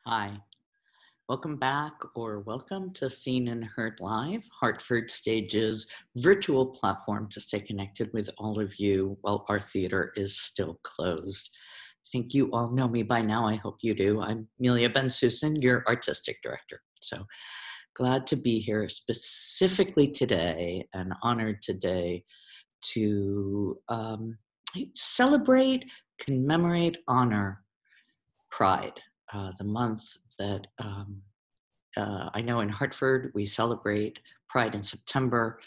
Hi, welcome back or welcome to Seen and Heard Live, Hartford Stage's virtual platform to stay connected with all of you while our theater is still closed. I think you all know me by now. I hope you do. I'm Amelia Bensusan, your artistic director. So glad to be here specifically today and honored today to celebrate, commemorate, honor Pride, the month that I know in Hartford we celebrate Pride in September.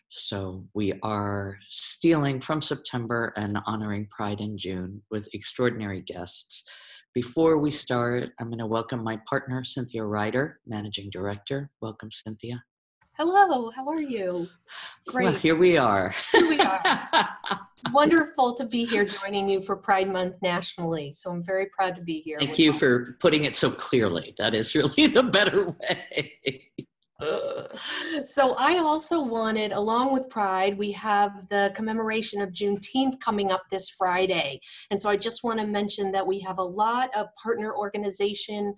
So we are stealing from September and honoring Pride in June with extraordinary guests. Before we start, I'm going to welcome my partner, Cynthia Ryder, Managing Director. Welcome, Cynthia. Hello, how are you? Great. Well, here we are. Here we are. Wonderful to be here joining you for Pride Month nationally. So I'm very proud to be here. Thank you for putting it so clearly. That is really the better way. So I also wanted, along with Pride, we have the commemoration of Juneteenth coming up this Friday. And so I just want to mention that we have a lot of partner organizations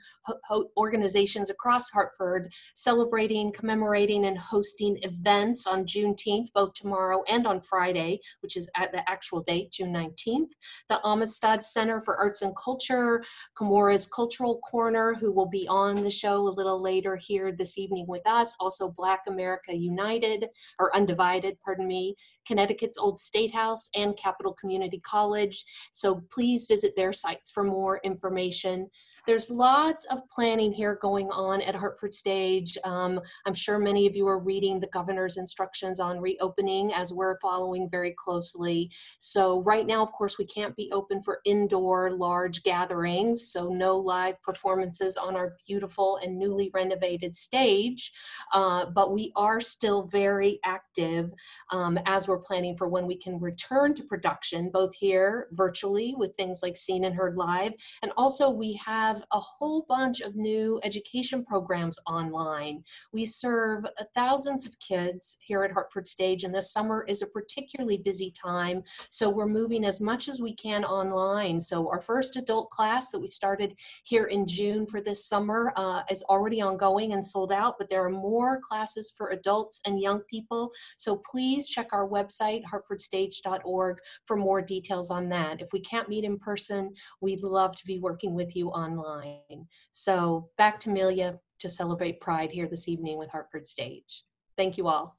across Hartford celebrating, commemorating, and hosting events on Juneteenth, both tomorrow and on Friday, which is at the actual date, June 19th. The Amistad Center for Arts and Culture, Comora's Cultural Corner, who will be on the show a little later here this evening with us. Also Black America United, or Undivided, pardon me, Connecticut's Old State House, and Capital Community College. So please visit their sites for more information. There's lots of planning here going on at Hartford Stage. I'm sure many of you are reading the governor's instructions on reopening as we're following very closely. So right now, of course, we can't be open for indoor large gatherings, so no live performances on our beautiful and newly renovated stage. But we are still very active as we're planning for when we can return to production, both here virtually with things like Seen and Heard Live, and also we have a whole bunch of new education programs online. We serve thousands of kids here at Hartford Stage, and this summer is a particularly busy time, so we're moving as much as we can online. So our first adult class that we started here in June for this summer is already ongoing and sold out, but there are more classes for adults and young people. So please check our website, hartfordstage.org, for more details on that. If we can't meet in person, we'd love to be working with you online. So back to Amelia to celebrate Pride here this evening with Hartford Stage. Thank you all.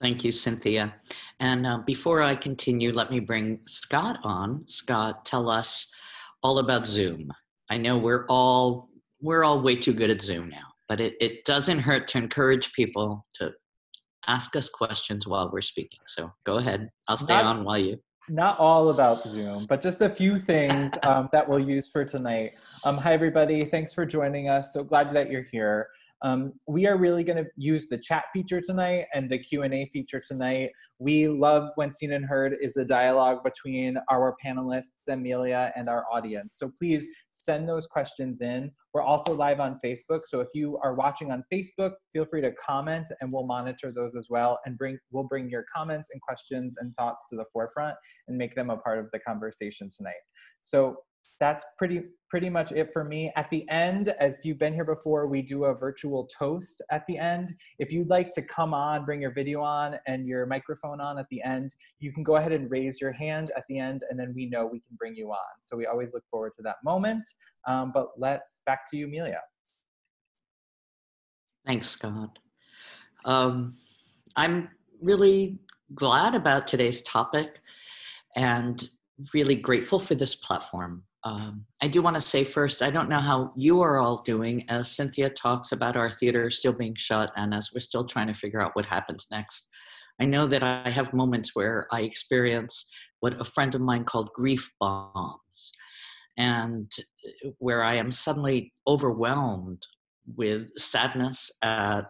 Thank you, Cynthia. And before I continue, let me bring Scott on. Scott, tell us all about Zoom. I know we're all way too good at Zoom now, but it doesn't hurt to encourage people to ask us questions while we're speaking. So go ahead. I'll stay on while you. Not all about Zoom, but just a few things that we'll use for tonight. Hi, everybody. Thanks for joining us. So glad that you're here. We are really going to use the chat feature tonight and the Q&A feature tonight. We love when Seen and Heard is the dialogue between our panelists, Amelia, and our audience. So please send those questions in. We're also live on Facebook. So if you are watching on Facebook, feel free to comment and we'll monitor those as well. And we'll bring your comments and questions and thoughts to the forefront and make them a part of the conversation tonight. So that's pretty much it for me. At the end, as if you've been here before, we do a virtual toast at the end. If you'd like to come on, bring your video on and your microphone on at the end, you can go ahead and raise your hand at the end, and then we know we can bring you on. So we always look forward to that moment. But back to you, Amelia. Thanks, Scott. I'm really glad about today's topic and really grateful for this platform. I do want to say first, I don't know how you are all doing as Cynthia talks about our theater still being shut and as we're still trying to figure out what happens next. I know that I have moments where I experience what a friend of mine called grief bombs, and where I am suddenly overwhelmed with sadness at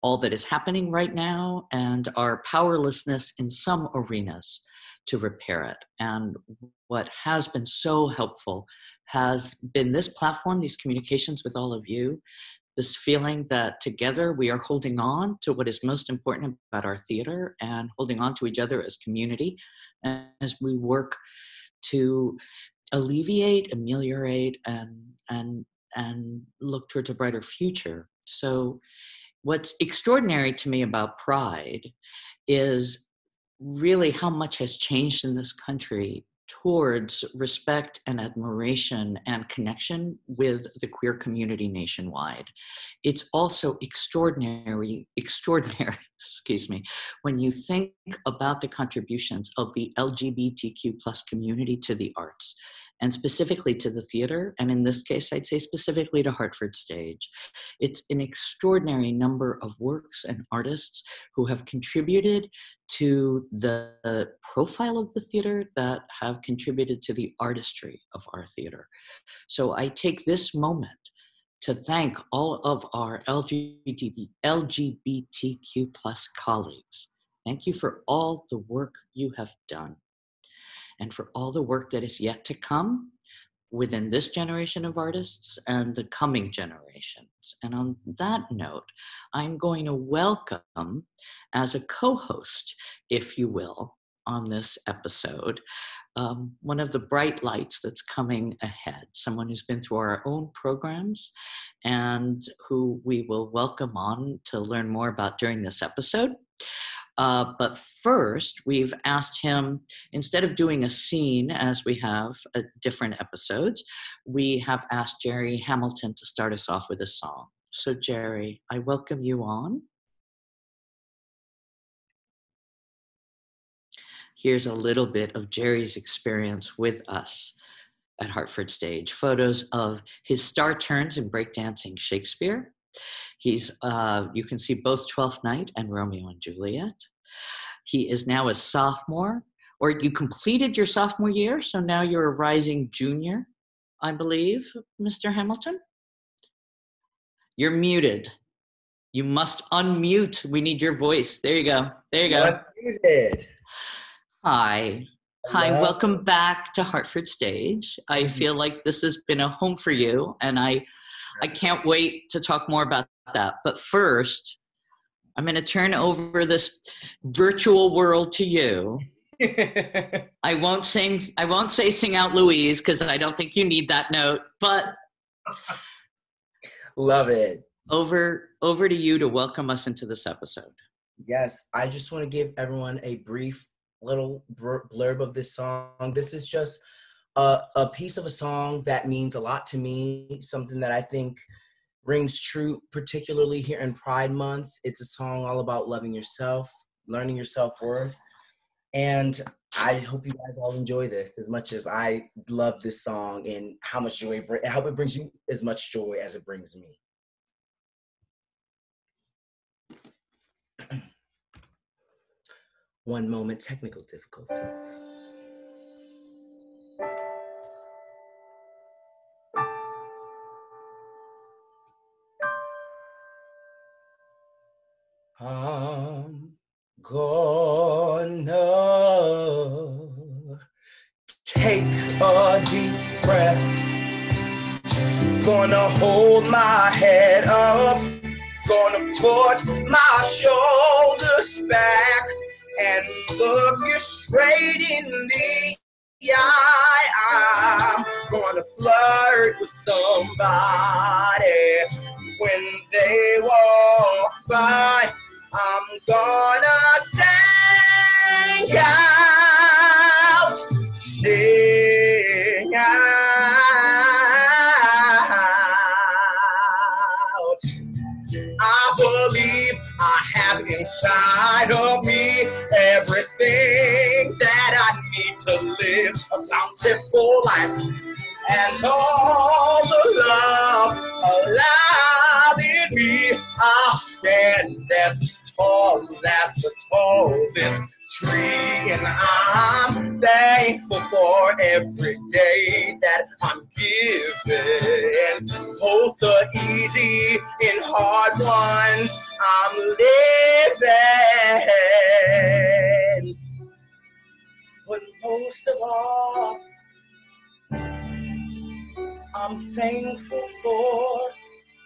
all that is happening right now and our powerlessness in some arenas to repair it. And what has been so helpful has been this platform, these communications with all of you, this feeling that together we are holding on to what is most important about our theater and holding on to each other as community as we work to alleviate, ameliorate, and look towards a brighter future. So what's extraordinary to me about Pride is really how much has changed in this country towards respect and admiration and connection with the queer community nationwide. It's also extraordinary, excuse me, when you think about the contributions of the LGBTQ plus community to the arts, and specifically to the theater, and in this case, I'd say specifically to Hartford Stage. It's an extraordinary number of works and artists who have contributed to the profile of the theater, that have contributed to the artistry of our theater. So I take this moment to thank all of our LGBTQ plus colleagues. Thank you for all the work you have done, and for all the work that is yet to come within this generation of artists and the coming generations. And on that note, I'm going to welcome, as a co-host, if you will, on this episode, one of the bright lights that's coming ahead, someone who's been through our own programs and who we will welcome on to learn more about during this episode. But first, we've asked him, instead of doing a scene as we have at different episodes, we have asked Jerry Hamilton to start us off with a song. So Jerry, I welcome you on. Here's a little bit of Jerry's experience with us at Hartford Stage. Photos of his star turns in breakdancing Shakespeare. He's, you can see both Twelfth Night and Romeo and Juliet. He is now a sophomore, or you completed your sophomore year, so now you're a rising junior, I believe, Mr. Hamilton? You're muted. You must unmute. We need your voice. There you go. There you go. Muted. Hi. Hi, Hello. welcome back to Hartford Stage. I feel like this has been a home for you, and I can't wait to talk more about that. But first, I'm going to turn over this virtual world to you. I won't say sing out Louise, because I don't think you need that note, but Love it. over to you to welcome us into this episode. Yes, I just want to give everyone a brief little blurb of this song. This is just a piece of a song that means a lot to me, something that I think rings true, particularly here in Pride Month. It's a song all about loving yourself, learning your self-worth, and I hope you guys all enjoy this as much as I love this song and how much joy I hope it brings you as much joy as it brings me. One moment, technical difficulties. I'm gonna take a deep breath, gonna hold my head up, gonna put my shoulders back and look you straight in the eye. I'm gonna flirt with somebody when they walk by. I'm gonna sing out, sing out. I believe I have inside of me everything that I need to live a bountiful life, and all the love alive in me. I'll stand as tall as the tallest tree, and I'm thankful for every day that I'm given. Both the easy and hard ones I'm living. But most of all, I'm thankful for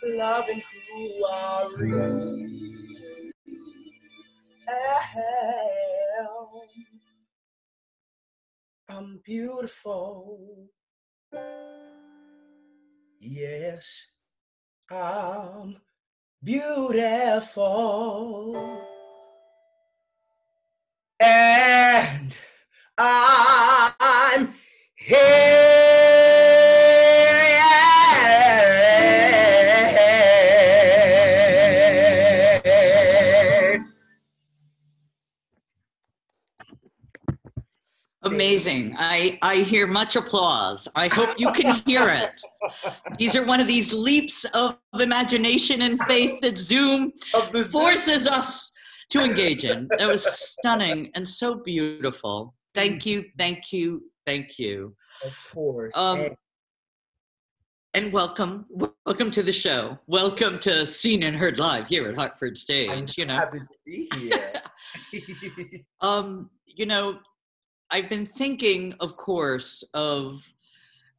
loving who I really am. I'm beautiful. Yes, I'm beautiful. And I'm here. Amazing. I hear much applause. I hope you can hear it. These are one of these leaps of imagination and faith that Zoom forces us to engage in. That was stunning and so beautiful. Thank you, thank you, thank you. Of course. And welcome to the show. Welcome to Seen and Heard Live here at Hartford Stage. I'm happy to be here. I've been thinking, of course, of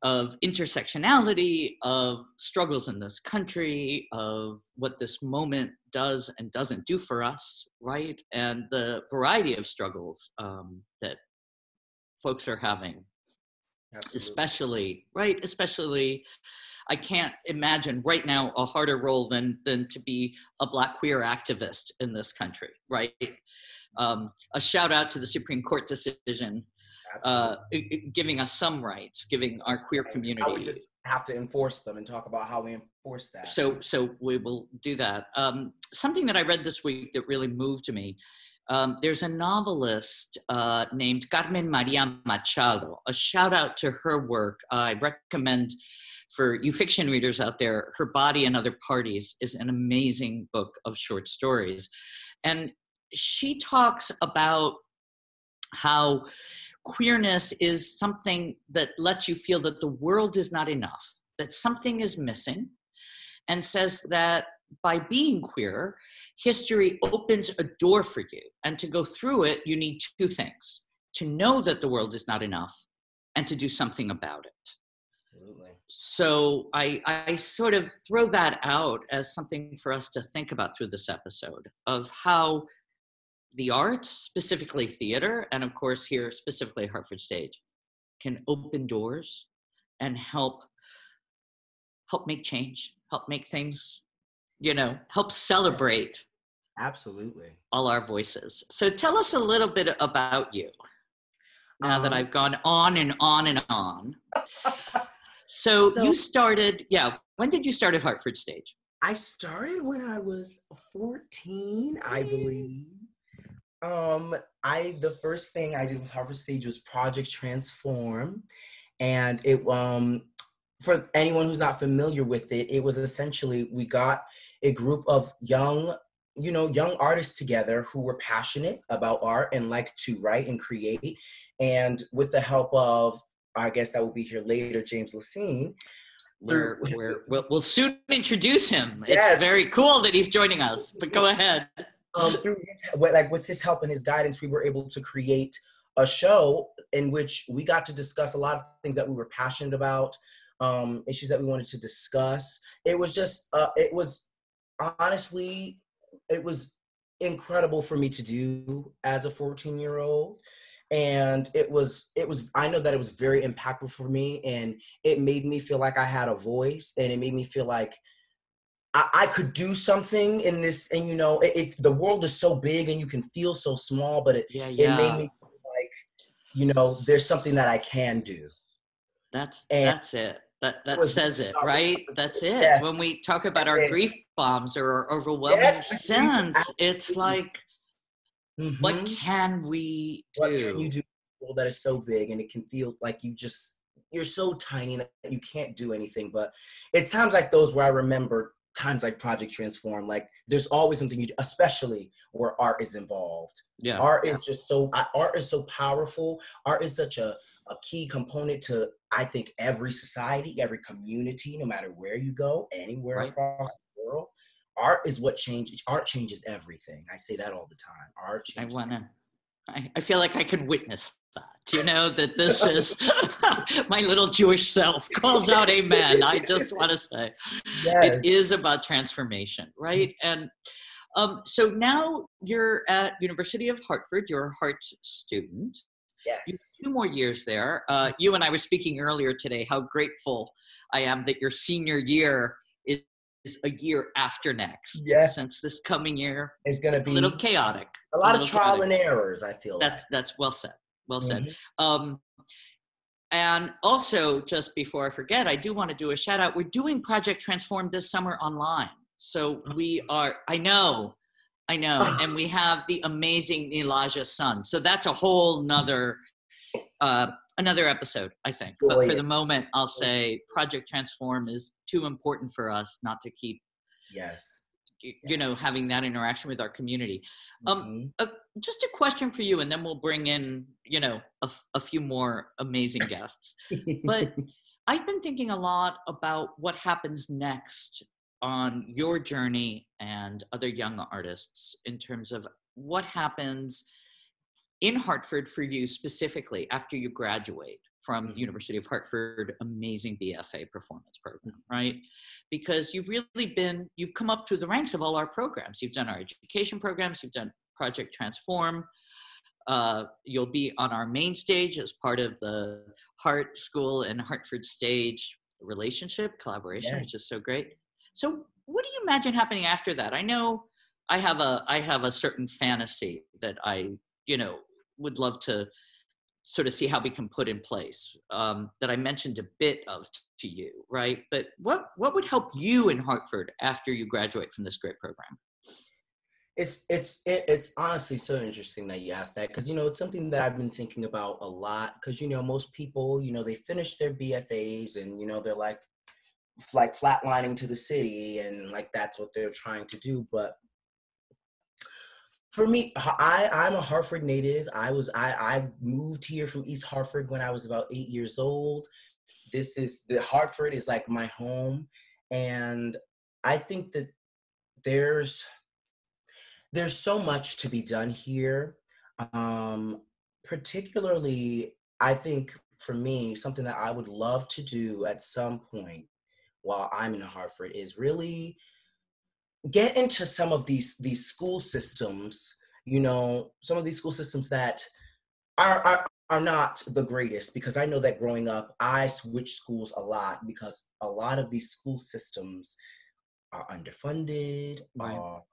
intersectionality, of struggles in this country, of what this moment does and doesn't do for us, right? And the variety of struggles that folks are having. Absolutely. Especially, I can't imagine right now a harder role than to be a Black queer activist in this country, right? A shout out to the Supreme Court decision, giving us some rights, giving our queer community. We just have to enforce them and talk about how we enforce that. So we will do that. Something that I read this week that really moved me. There's a novelist named Carmen Maria Machado. A shout out to her work. I recommend for you fiction readers out there, Her Body and Other Parties is an amazing book of short stories. And she talks about how queerness is something that lets you feel that the world is not enough, that something is missing, and says that by being queer, history opens a door for you. And to go through it, you need two things: to know that the world is not enough and to do something about it. Absolutely. So I sort of throw that out as something for us to think about through this episode of how the arts, specifically theater, and of course here specifically Hartford Stage, can open doors and help make change, help make things, help celebrate. Absolutely. All our voices. So tell us a little bit about you. Now that I've gone on and on and on. So you started, when did you start at Hartford Stage? I started when I was 14, I believe. The first thing I did with Hartford Stage was Project Transform. And it, for anyone who's not familiar with it, it was essentially, we got a group of young artists together who were passionate about art and like to write and create. And with the help of, I guess that will be here later, James Lacine. We'll soon introduce him. Yes. It's very cool that he's joining us, but go ahead. With his help and his guidance, we were able to create a show in which we got to discuss a lot of things that we were passionate about, issues that we wanted to discuss. It was just, honestly, it was incredible for me to do as a 14-year-old. And I know that it was very impactful for me, and it made me feel like I had a voice, and it made me feel like I could do something in this. And, the world is so big and you can feel so small, but it made me feel like, there's something that I can do. That's it. That says it, right? That's it. Yes. When we talk about our grief bombs or our overwhelming sense, it's like, what can we do? What can you do in a world that is so big, and it can feel like you're so tiny that you can't do anything? But it's times like those where I remember times like Project Transform, like there's always something you do, especially where art is involved. Yeah. Art is so powerful. Art is such a key component to, I think, every society, every community, no matter where you go, anywhere across the world. Art is what changes. Art changes everything. I say that all the time. Art changes. I feel like I can witness that, that this is my little Jewish self calls out amen. I just want to say it is about transformation, right? And so now you're at University of Hartford. You're a Harts student. Yes. You have 2 more years there. You and I were speaking earlier today how grateful I am that your senior year is a year after next, Yeah. since this coming year It's going to be a little chaotic. a lot of little trial chaotic. and errors, I feel like. That's well said. Well said. Mhm. And also, just before I forget, I do want to do a shout out. We're doing Project Transform this summer online. So we are, I know, and we have the amazing Nilaja Sun. So that's a whole nother, another episode, I think. But for the moment, I'll say Project Transform is too important for us not to keep, Yes. you know, having that interaction with our community. Mhm. Just a question for you, and then we'll bring in, you know, a few more amazing guests. But I've been thinking a lot about what happens next on your journey and other young artists in terms of what happens in Hartford for you specifically after you graduate from the University of Hartford amazing BFA performance program, right? Because you've come up through the ranks of all our programs. You've done our education programs, you've done Project Transform. You'll be on our main stage as part of the Hart School and Hartford stage relationship, collaboration, which is so great. So what do you imagine happening after that? I know I have a certain fantasy that I, you know, would love to sort of see how we can put in place, that I mentioned a bit of to you, right? But what would help you in Hartford after you graduate from this great program? It's honestly so interesting that you asked that, because, you know, it's something that I've been thinking about a lot, because, you know, most people, you know, they finish their BFAs and, you know, they're like flatlining to the city, and like that's what they're trying to do. But for me, I'm a Hartford native. I moved here from East Hartford when I was about 8 years old. Hartford is like my home, and I think that there's so much to be done here. Particularly, I think for me, something that I would love to do at some point while I'm in Hartford is really get into some of these school systems, you know, some of these school systems that are not the greatest, because I know that growing up, I switched schools a lot because a lot of these school systems are underfunded, Right. are,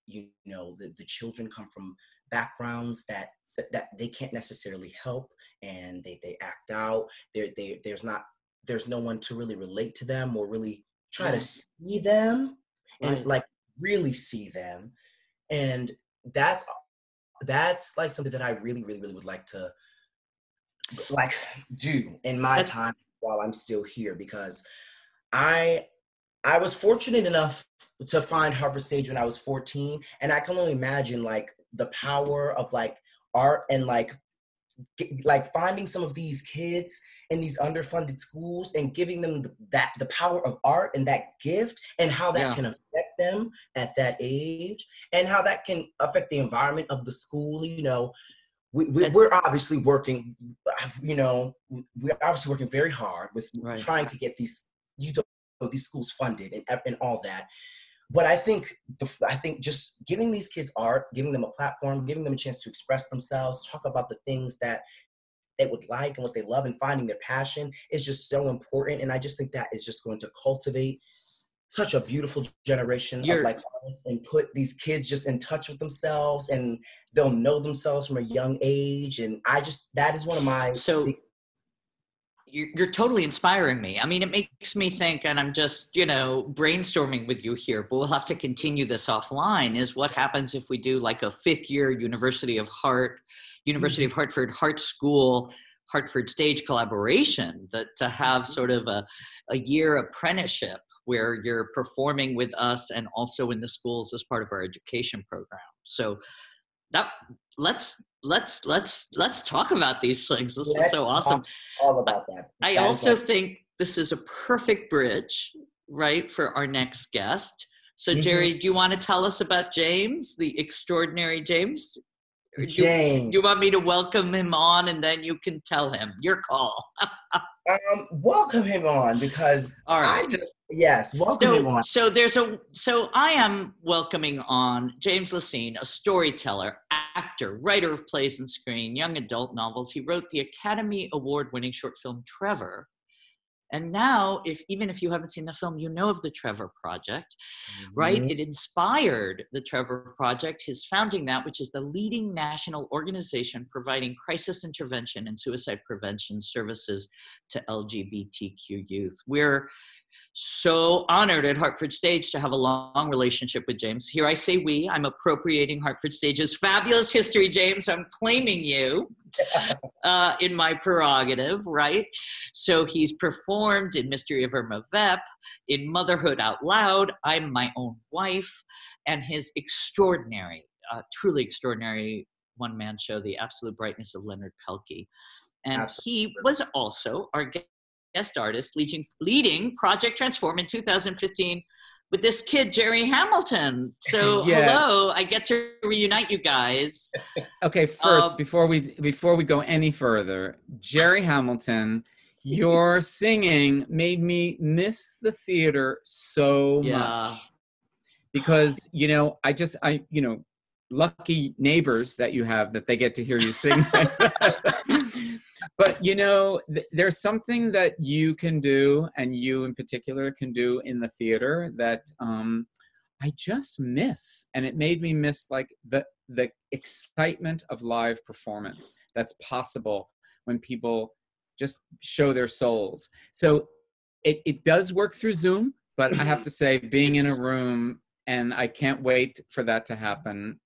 you know, the children come from backgrounds that they can't necessarily help, and they act out. There's no one to really relate to them or really try to see them and like really see them. And that's like something that I really, really, really would like to like do in my time while I'm still here, because I was fortunate enough to find Hartford Stage when I was 14, and I can only imagine like the power of like art and like finding some of these kids in these underfunded schools and giving them the power of art and that gift, and how that can affect them at that age, and how that can affect the environment of the school. You know, we're obviously working, you know, we're obviously working very hard with trying to get these, you know, these schools funded and all that. But I think just giving these kids art, giving them a platform, giving them a chance to express themselves, talk about the things that they would like and what they love, and finding their passion is just so important. And I just think that is just going to cultivate such a beautiful generation of like artists, and put these kids just in touch with themselves, and they'll know themselves from a young age. And that is one of my You're totally inspiring me. I mean, it makes me think, and I'm just, you know, brainstorming with you here, but we'll have to continue this offline, is what happens if we do like a 5th year University of Hartford, Hart School, Hartford stage collaboration, that to have sort of a year apprenticeship where you're performing with us and also in the schools as part of our education program. So that let's talk about these things. This is so awesome. All about that. I also think this is a perfect bridge, right, for our next guest. So Jerry, do you want to tell us about James, the extraordinary James? James. Do you want me to welcome him on, and then you can tell him? Your call. Welcome him on, because welcome him on. So I am welcoming on James Lacine, a storyteller, actor, writer of plays and screen, young adult novels. He wrote the Academy Award-winning short film Trevor, And now, even if you haven't seen the film, you know of the Trevor Project, right? It inspired the Trevor Project, his founding that, which is the leading national organization providing crisis intervention and suicide prevention services to LGBTQ youth. We're so honored at Hartford Stage to have a long relationship with James. Here I say we, I'm appropriating Hartford Stage's fabulous history, James. I'm claiming you in my prerogative, right? So he's performed in Mystery of Irma Vep, in Motherhood Out Loud, I'm My Own Wife, and his extraordinary, truly extraordinary one-man show, The Absolute Brightness of Leonard Pelkey. And he was also our guest artist leading Project Transform in 2015 with this kid, Jerry Hamilton. So hello, I get to reunite you guys. Okay, first, before we go any further, Jerry Hamilton, your singing made me miss the theater so much. Because, lucky neighbors that you have that they get to hear you sing. But, there's something that you can do, and you in particular can do in the theater that I just miss. And it made me miss like the excitement of live performance that's possible when people just show their souls. So it does work through Zoom, but I have to say being in a room, and I can't wait for that to happen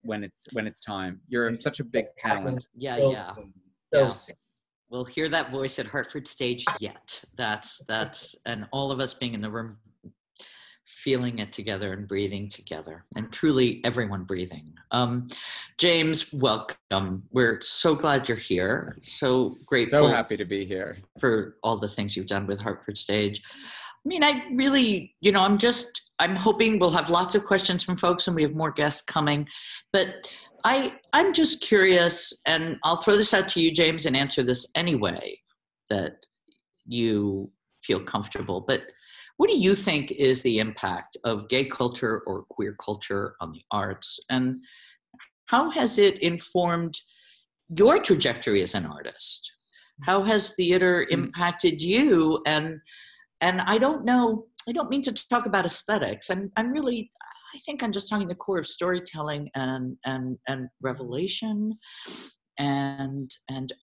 when it's time. You're such a big talent. Yeah. We'll hear that voice at Hartford Stage yet. That's and all of us being in the room, feeling it together and breathing together, and truly everyone breathing. James, welcome. We're so glad you're here. So grateful. So happy to be here. For all the things you've done with Hartford Stage. I mean, I really, I'm hoping we'll have lots of questions from folks, and we have more guests coming, but I'm just curious, and I'll throw this out to you, James, and answer this anyway that you feel comfortable. But what do you think is the impact of gay culture or queer culture on the arts? And how has it informed your trajectory as an artist? How has theater impacted you? And I don't mean to talk about aesthetics. I think I'm just talking the core of storytelling and revelation and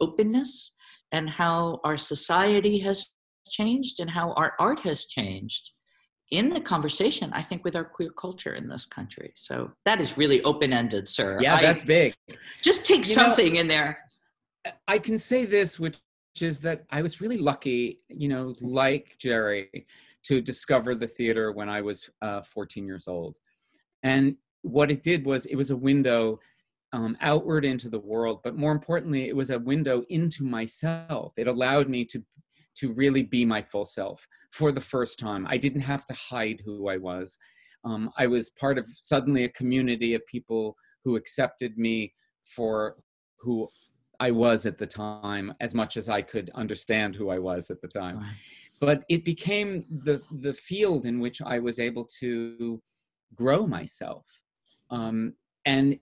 openness, and how our society has changed and how our art has changed in the conversation, I think, with our queer culture in this country. So that is really open-ended, sir. Yeah, that's big. Just take something in there. I can say this, which is that I was really lucky, like Jerry, to discover the theater when I was 14 years old. And what it did was it was a window outward into the world, but more importantly, it was a window into myself. It allowed me to really be my full self for the first time. I didn't have to hide who I was. I was part of suddenly a community of people who accepted me for who I was at the time, as much as I could understand who I was at the time. Right. But it became the field in which I was able to grow myself. And then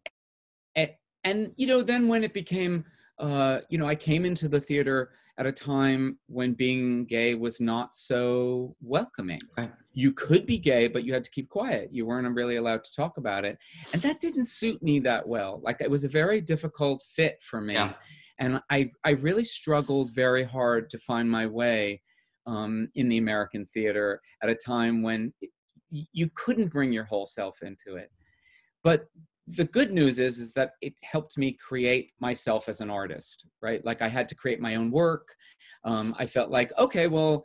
when it became, I came into the theater at a time when being gay was not so welcoming. Right. You could be gay, but you had to keep quiet. You weren't really allowed to talk about it. And that didn't suit me that well. Like, it was a very difficult fit for me. Yeah. And I really struggled very hard to find my way in the American theater at a time when you couldn't bring your whole self into it. But the good news is that it helped me create myself as an artist, right? Like, I had to create my own work. I felt like, okay, well,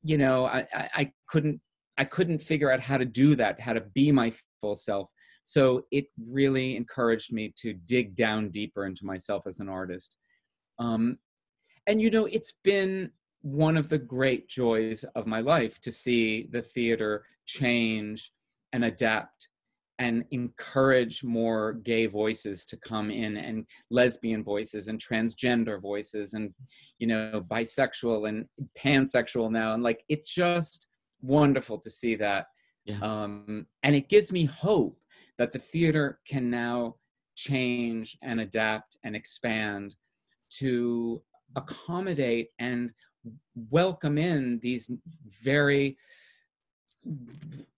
I couldn't figure out how to do that, how to be my full self. So it really encouraged me to dig down deeper into myself as an artist. And, it's been one of the great joys of my life to see the theater change and adapt and encourage more gay voices to come in, and lesbian voices and transgender voices and, bisexual and pansexual now. And like, it's just wonderful to see that. Yeah. And it gives me hope that the theater can now change and adapt and expand to accommodate and welcome in these very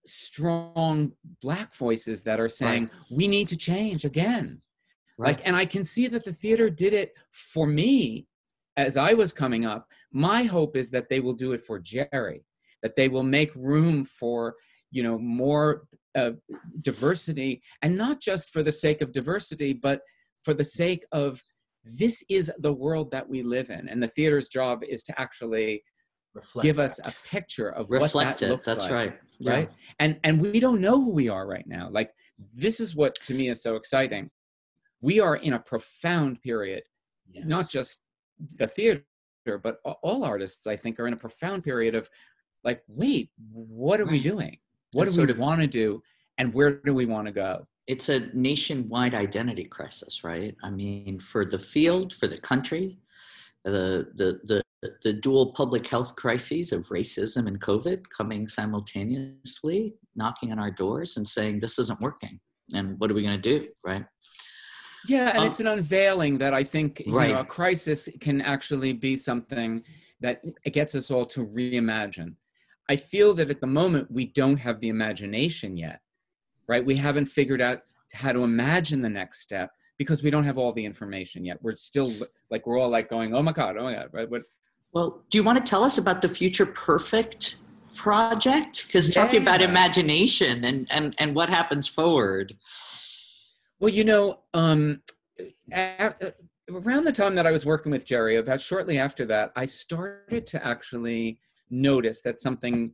strong Black voices that are saying, we need to change again. Like, and I can see that the theater did it for me as I was coming up. My hope is that they will do it for Jerry, that they will make room for, you know, more diversity, and not just for the sake of diversity, but for the sake of, this is the world that we live in. And the theater's job is to actually give us a picture of what that looks like. That's right. Right. And we don't know who we are right now. Like, this is what to me is so exciting. We are in a profound period, not just the theater, but all artists, I think, are in a profound period of like, wait, what are we doing? What do we want to do? And where do we want to go? It's a nationwide identity crisis, right? I mean, for the field, for the country, the dual public health crises of racism and COVID coming simultaneously, knocking on our doors and saying, this isn't working. And what are we going to do, right? Yeah, and it's an unveiling that I think, you know, a crisis can actually be something that gets us all to reimagine. I feel that at the moment, we don't have the imagination yet, right? We haven't figured out how to imagine the next step because we don't have all the information yet. We're still like, we're all like going, oh my God, right? Well, do you want to tell us about the Future Perfect project? Because talking about imagination and what happens forward. Well, you know, around the time that I was working with Jerry, about shortly after that, I started to actually notice that something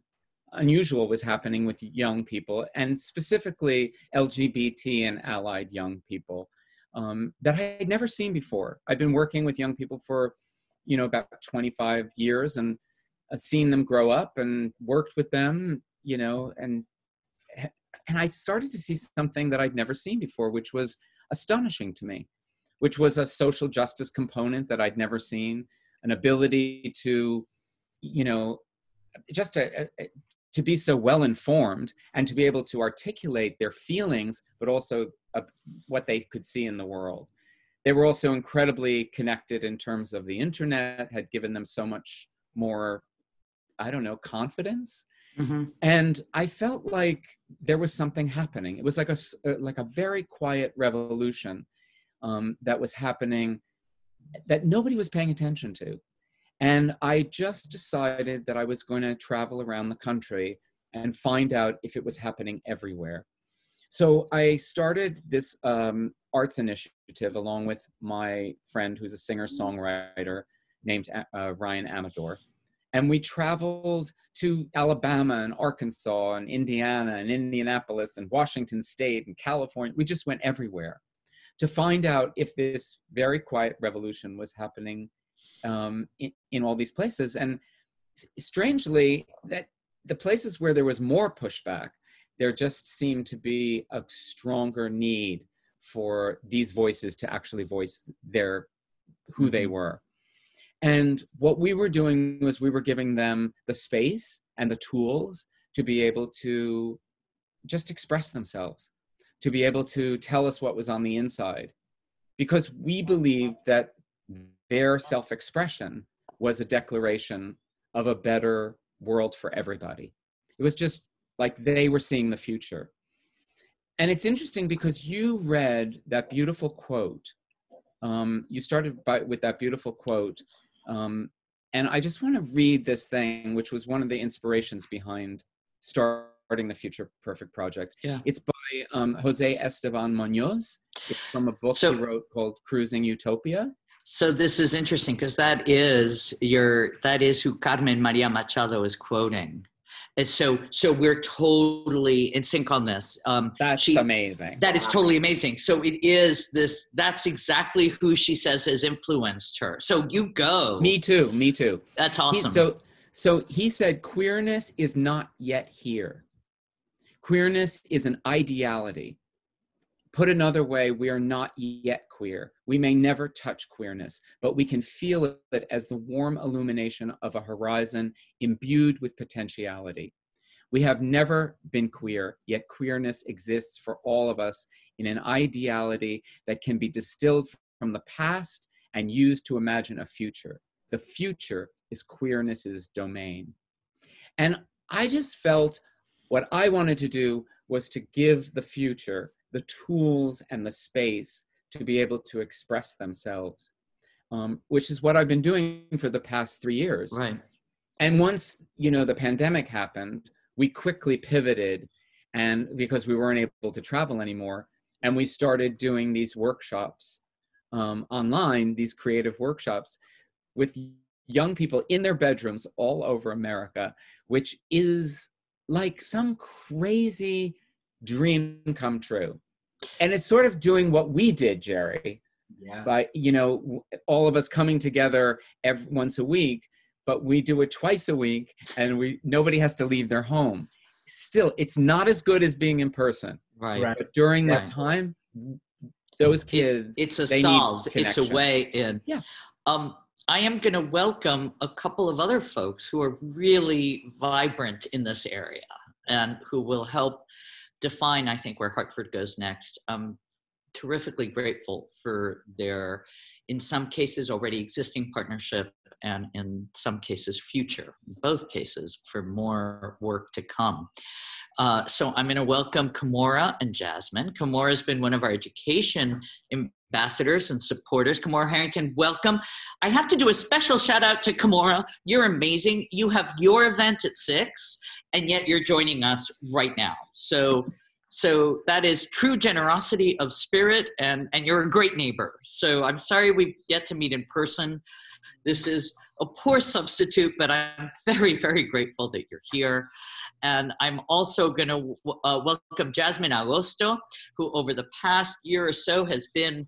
unusual was happening with young people, and specifically LGBT and allied young people, that I had never seen before. I've been working with young people for, you know, about 25 years, and seen them grow up and worked with them, you know, and I started to see something that I'd never seen before, which was astonishing to me, which was a social justice component that I'd never seen, an ability to, you know, just to be so well informed and to be able to articulate their feelings, but also what they could see in the world. They were also incredibly connected in terms of the internet, had given them so much more, I don't know, confidence. Mm-hmm. And I felt like there was something happening. It was like a very quiet revolution that was happening that nobody was paying attention to. And I just decided that I was going to travel around the country and find out if it was happening everywhere. So I started this arts initiative along with my friend who's a singer-songwriter named Ryan Amador. And we traveled to Alabama and Arkansas and Indiana and Indianapolis and Washington State and California. We just went everywhere to find out if this very quiet revolution was happening in all these places. And strangely, that the places where there was more pushback, there just seemed to be a stronger need for these voices to actually voice who they were. And what we were doing was we were giving them the space and the tools to be able to just express themselves, to be able to tell us what was on the inside, because we believed that their self-expression was a declaration of a better world for everybody. It was just like they were seeing the future. And it's interesting because you read that beautiful quote. You started with that beautiful quote. And I just want to read this thing, which was one of the inspirations behind starting the Future Perfect project. Yeah. It's by Jose Esteban Munoz. It's from a book he wrote called Cruising Utopia. So this is interesting because that is who Carmen Maria Machado is quoting. And so we're totally in sync on this. That's amazing. That is totally amazing. So it is this, that's exactly who she says has influenced her. So you go. Me too. That's awesome. So he said, queerness is not yet here. Queerness is an ideality. Put another way, we are not yet queer. We may never touch queerness, but we can feel it as the warm illumination of a horizon imbued with potentiality. We have never been queer, yet queerness exists for all of us in an ideality that can be distilled from the past and used to imagine a future. The future is queerness's domain. And I just felt what I wanted to do was to give the future the tools and the space to be able to express themselves, which is what I've been doing for the past 3 years. Right. And once, the pandemic happened, we quickly pivoted, and because we weren't able to travel anymore, and we started doing these workshops online, these creative workshops with young people in their bedrooms all over America, which is like some crazy dream come true. And it's sort of doing what we did, Jerry, by, all of us coming together once a week, but we do it twice a week, and nobody has to leave their home. Still, it's not as good as being in person. Right. But during this time, those kids, it's a they solve. need It's a way in. Yeah. I am going to welcome a couple of other folks who are really vibrant in this area and who will help define, I think, where Hartford goes next. I'm terrifically grateful for their, in some cases, already existing partnership, and in some cases, future, in both cases, for more work to come. So I'm going to welcome Kimora and Jasmine. Kimora has been one of our education ambassadors and supporters. Kimora Harrington, welcome. I have to do a special shout out to Kimora. You're amazing. You have your event at 6, and yet you're joining us right now. So that is true generosity of spirit, and you're a great neighbor. So I'm sorry we get to meet in person. This is a poor substitute, but I'm very, very grateful that you're here. And I'm also going to welcome Jasmine Agosto, who over the past year or so has been,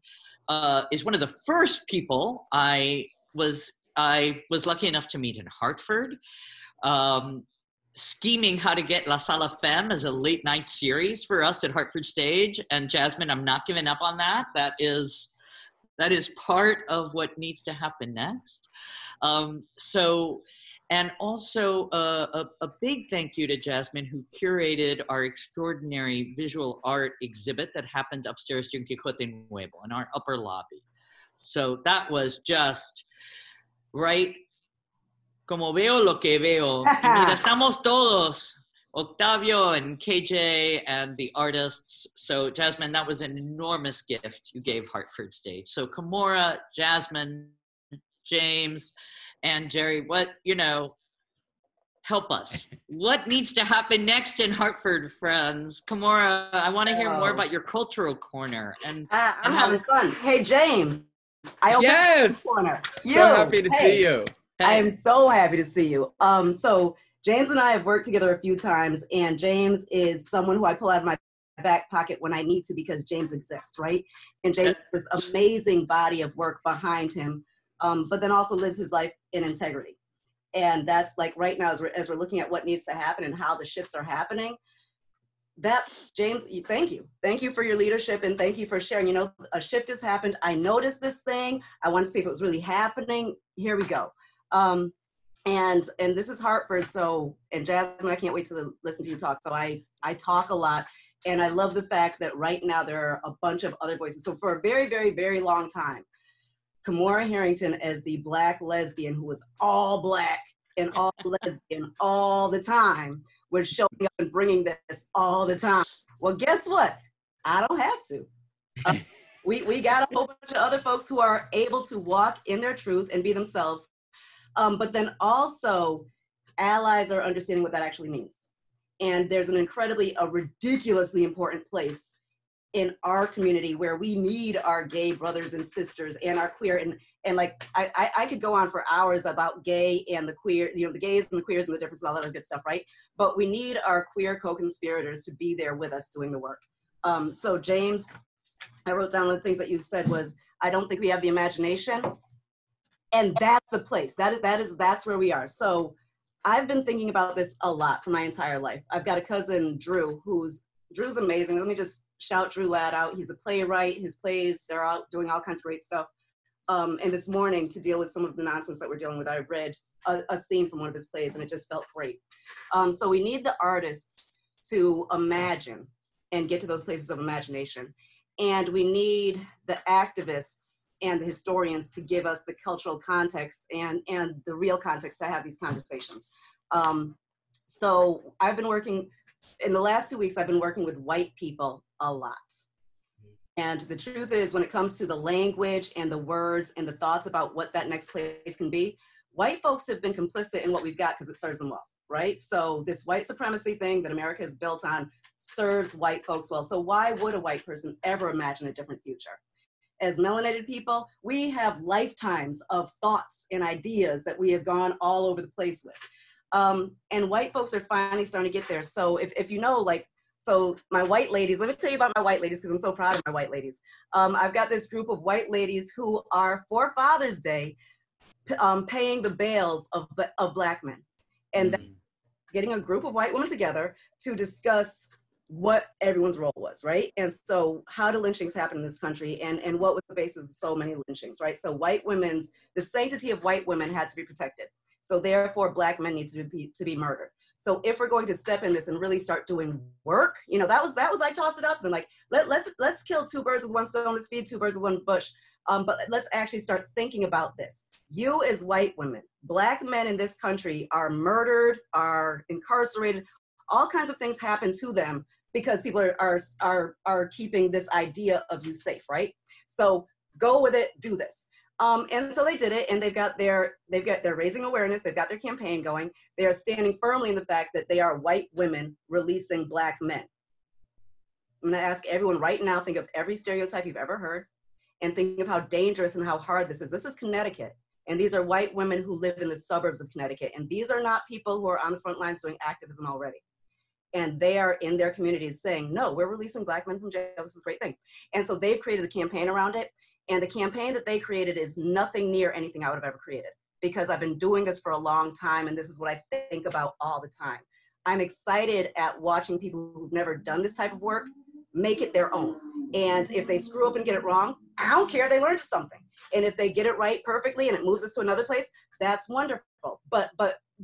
is one of the first people I was lucky enough to meet in Hartford, scheming how to get La Sala Femme as a late night series for us at Hartford Stage. And Jasmine, I'm not giving up on that. That is part of what needs to happen next. And also a big thank you to Jasmine, who curated our extraordinary visual art exhibit that happened upstairs to Quixote Nuevo in our upper lobby. So that was just, right? Como veo lo que veo. Y mira, estamos todos. Octavio and KJ and the artists. So Jasmine, that was an enormous gift you gave Hartford Stage. So Kimora, Jasmine, James, and Jerry, help us. What needs to happen next in Hartford, friends? Kimora, I want to hear more about your cultural corner. I'm having fun. Hey, James. Yes. Corner. So happy to see you. Hey. I am so happy to see you. So James and I have worked together a few times, and James is someone who I pull out of my back pocket when I need to, because James exists, right? And James has this amazing body of work behind him, but then also lives his life in integrity. And that's like right now, as we're looking at what needs to happen and how the shifts are happening, that, James, thank you. Thank you for your leadership, and thank you for sharing. A shift has happened. I noticed this thing. I want to see if it was really happening. Here we go. And this is Hartford, and Jasmine, I can't wait to listen to you talk. So I talk a lot, and I love the fact that right now there are a bunch of other voices. So for a very, very, very long time, Kimora Harrington as the Black lesbian who was all Black and all lesbian all the time was showing up and bringing this all the time. Well, guess what? I don't have to. We got a whole bunch of other folks who are able to walk in their truth and be themselves. But then also allies are understanding what that actually means. And there's a ridiculously important place in our community where we need our gay brothers and sisters and our queer, and like, I could go on for hours about gay and the queer, the gays and the queers and the difference and all that other good stuff, right? But we need our queer co-conspirators to be there with us doing the work. So James, I wrote down one of the things that you said was, I don't think we have the imagination. And that's the place. That's where we are. So I've been thinking about this a lot for my entire life. I've got a cousin, Drew, Drew's amazing. Let me just shout Drew Ladd out. He's a playwright. His plays, they're out doing all kinds of great stuff. And this morning, to deal with some of the nonsense that we're dealing with, I read a scene from one of his plays, and it just felt great. So we need the artists to imagine and get to those places of imagination. And we need the activists and the historians to give us the cultural context and the real context to have these conversations. So I've been working, in the last 2 weeks, I've been working with white people a lot. And the truth is, when it comes to the language and the words and the thoughts about what that next place can be, white folks have been complicit in what we've got because it serves them well, right? So this white supremacy thing that America is built on serves white folks well. So why would a white person ever imagine a different future? As melanated people, we have lifetimes of thoughts and ideas that we have gone all over the place with. And white folks are finally starting to get there. So if you know, like, so my white ladies, let me tell you about my white ladies because I'm so proud of my white ladies. I've got this group of white ladies who are, for Father's Day, paying the bails of Black men. And then getting a group of white women together to discuss what everyone's role was, right? And so how do lynchings happen in this country, and what was the basis of so many lynchings, right? So the sanctity of white women had to be protected. So therefore Black men need to be murdered. So if we're going to step in this and really start doing work, you know, that was I tossed it out to them, like, let's kill two birds with one stone, let's feed two birds with one bush. But let's actually start thinking about this. You as white women, Black men in this country are murdered, are incarcerated, all kinds of things happen to them because people are keeping this idea of you safe, right? So go with it, do this. And so they did it, and they're raising awareness. They've got their campaign going. They are standing firmly in the fact that they are white women releasing Black men. I'm gonna ask everyone right now, think of every stereotype you've ever heard, and think of how dangerous and how hard this is. This is Connecticut, and these are white women who live in the suburbs of Connecticut, and these are not people who are on the front lines doing activism already. And they are in their communities saying, no, we're releasing Black men from jail. This is a great thing. And so they've created a campaign around it. And the campaign that they created is nothing near anything I would have ever created, because I've been doing this for a long time, and this is what I think about all the time. I'm excited at watching people who've never done this type of work make it their own. And if they screw up and get it wrong, I don't care, they learned something. And if they get it right perfectly and it moves us to another place, that's wonderful. But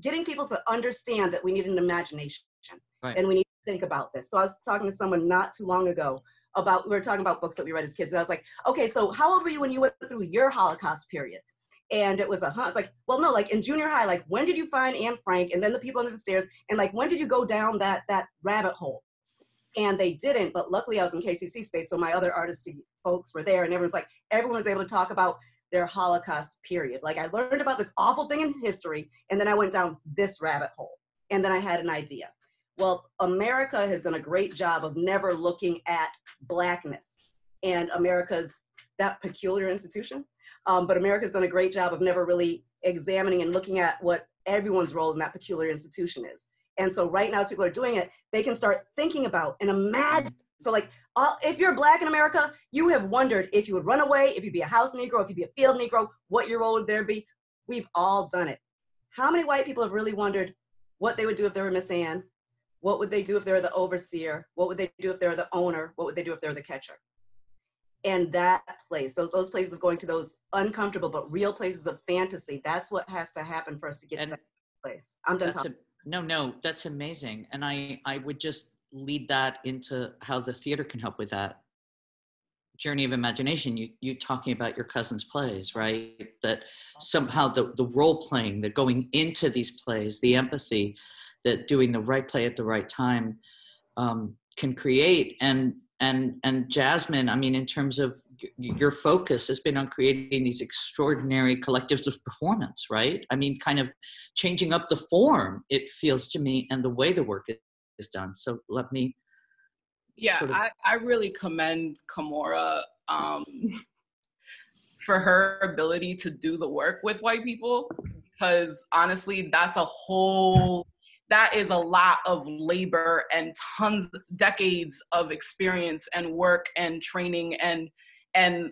getting people to understand that we need an imagination, right, and we need to think about this. So I was talking to someone not too long ago we were talking about books that we read as kids. And I was like, okay, so how old were you when you went through your Holocaust period? And it was I was like, well, no, like in junior high, like when did you find Anne Frank and then the people under the stairs? And like, when did you go down that rabbit hole? And they didn't, but luckily I was in KCC space. So my other artistic folks were there, and everyone was able to talk about their Holocaust period. Like I learned about this awful thing in history, and then I went down this rabbit hole, and then I had an idea. Well, America has done a great job of never looking at Blackness, and America's that peculiar institution, but America's done a great job of never really examining and looking at what everyone's role in that peculiar institution is. And so right now, as people are doing it, they can start thinking about and imagine. So like, if you're Black in America, you have wondered if you would run away, if you'd be a house Negro, if you'd be a field Negro, what your role would there be? We've all done it. How many white people have really wondered what they would do if they were Miss Anne? What would they do if they were the overseer? What would they do if they were the owner? What would they do if they were the catcher? And that place, those places of going to those uncomfortable but real places of fantasy, that's what has to happen for us to get to that place. I'm done talking. No, that's amazing. And I would just lead that into how the theater can help with that journey of imagination. You talking about your cousin's plays, right? That somehow the role playing, the going into these plays, the empathy, that doing the right play at the right time can create. And Jasmine, I mean, in terms of your focus has been on creating these extraordinary collectives of performance, right? I mean, kind of changing up the form, it feels to me, and the way the work is done. So let me. Yeah, I really commend Kimora for her ability to do the work with white people, because honestly, that is a lot of labor and decades of experience and work and training and